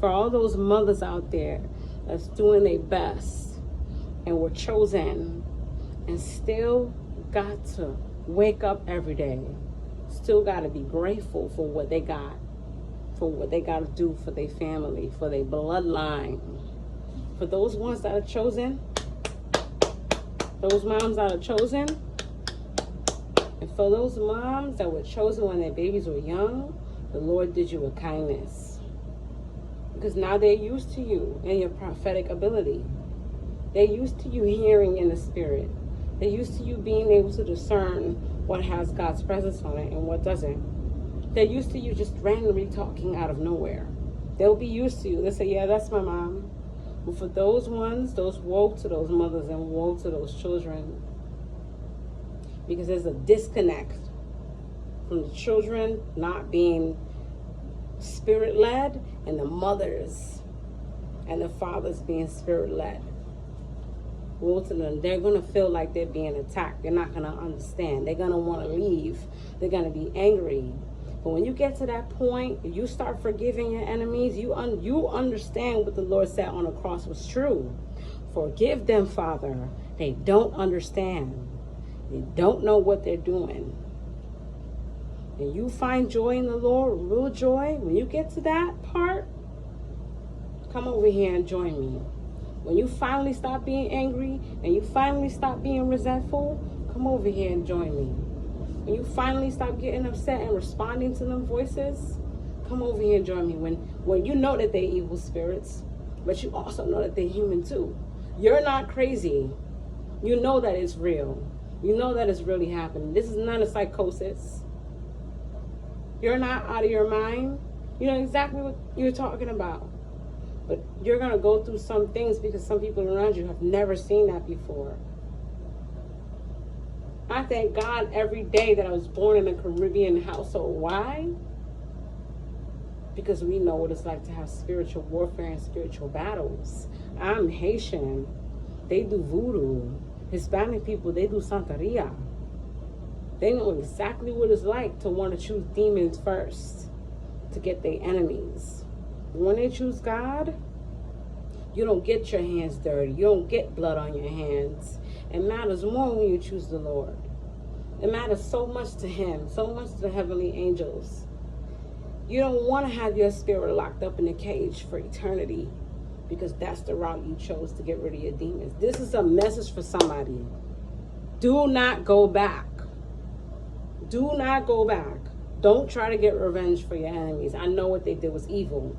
For all those mothers out there that's doing their best and were chosen and still got to wake up every day, still got to be grateful for what they got, for what they got to do for their family, for their bloodline. For those ones that are chosen, those moms that are chosen, and for those moms that were chosen when their babies were young, the Lord did you a kindness. Because now they're used to you and your prophetic ability. They're used to you hearing in the spirit. They're used to you being able to discern what has God's presence on it and what doesn't. They're used to you just randomly talking out of nowhere. They'll be used to you. They'll say, yeah, that's my mom. But for those ones, those woe to those mothers and woe to those children. Because there's a disconnect from the children not being spirit-led and the mothers and the fathers being spirit-led. Woe to them. They're going to feel like they're being attacked. They're not going to understand. They're going to want to leave. They're going to be angry. But when you get to that point, you start forgiving your enemies, you understand what the Lord said on the cross was true. Forgive them, Father. They don't understand. They don't know what they're doing. And you find joy in the Lord, real joy. When you get to that part, come over here and join me. When you finally stop being angry and you finally stop being resentful, come over here and join me. When you finally stop getting upset and responding to them voices, come over here and join me. When you know that they're evil spirits, but you also know that they're human too. You're not crazy. You know that it's real. You know that it's really happening. This is not a psychosis. You're not out of your mind. You know exactly what you're talking about. But you're going to go through some things because some people around you have never seen that before. I thank God every day that I was born in a Caribbean household. Why? Because we know what it's like to have spiritual warfare and spiritual battles. I'm Haitian. They do voodoo. Hispanic people, they do Santeria. They know exactly what it's like to want to choose demons first to get their enemies. When they choose God, you don't get your hands dirty. You don't get blood on your hands. It matters more when you choose the Lord. It matters so much to Him, so much to the heavenly angels. You don't want to have your spirit locked up in a cage for eternity because that's the route you chose to get rid of your demons. This is a message for somebody. Do not go back. Do not go back. Don't try to get revenge for your enemies. I know what they did was evil.